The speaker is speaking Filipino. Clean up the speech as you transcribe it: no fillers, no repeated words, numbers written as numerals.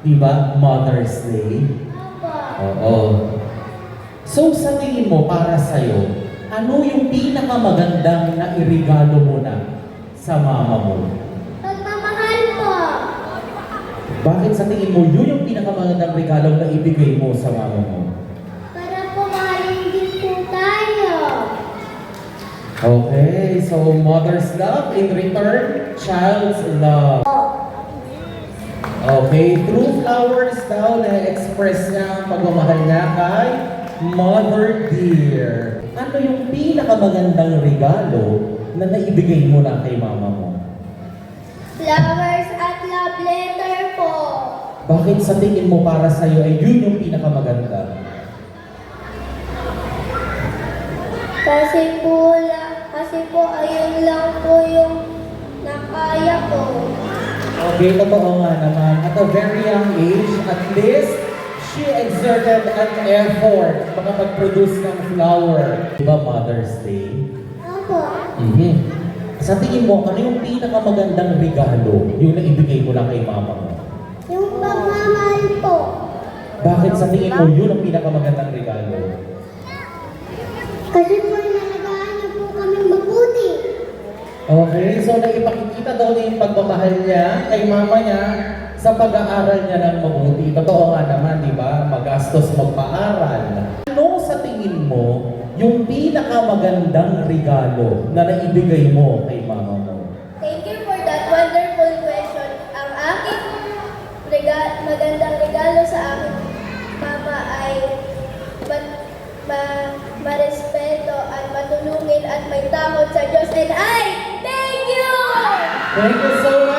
Diba? Mother's Day. Oo. So sa tingin mo, para sa'yo, ano yung pinakamagandang na irigalo mo na sa mama mo? Pagmamahal po. Bakit sa tingin mo yun yung pinakamagandang regalo na ibigay mo sa mama mo? Para po mahalin din po tayo. Okay, so mother's love, in return, child's love. Okay, through flowers daw na-express niya ang pagmamahal niya kay Mother Dear. Ano yung pinakamagandang regalo na naibigay mo na kay mama mo? Flowers at love letter po. Bakit sa tingin mo para sa'yo ay yun yung pinakamaganda? Kasi po ayun lang po yung nakaya ko. Okay, totoo nga naman. At a very young age, at least, she exerted an effort makapag-produce ng flower. Diba Mother's Day? Opo. Sa tingin mo, ano yung pinakamagandang regalo yung naibigay mo lang kay mama mo? Yung pagmamahal po. Bakit sa tingin mo yun ang pinakamagandang regalo? Kasi po inalagaan niyo po kaming mabuti. Okay, so naipakikita daw niya yung pagmamahal niya kay mama niya sa pag-aaral niya ng mabuti. Totoo nga naman, di ba? Magastos magpaaral. Ano sa tingin mo yung pinakamagandang regalo na naibigay mo kay mama mo? Thank you for that wonderful question. Ang aking magandang regalo sa aking mama ay marespeto at matulungin at may takot sa Diyos. And I thank you! Thank you so much!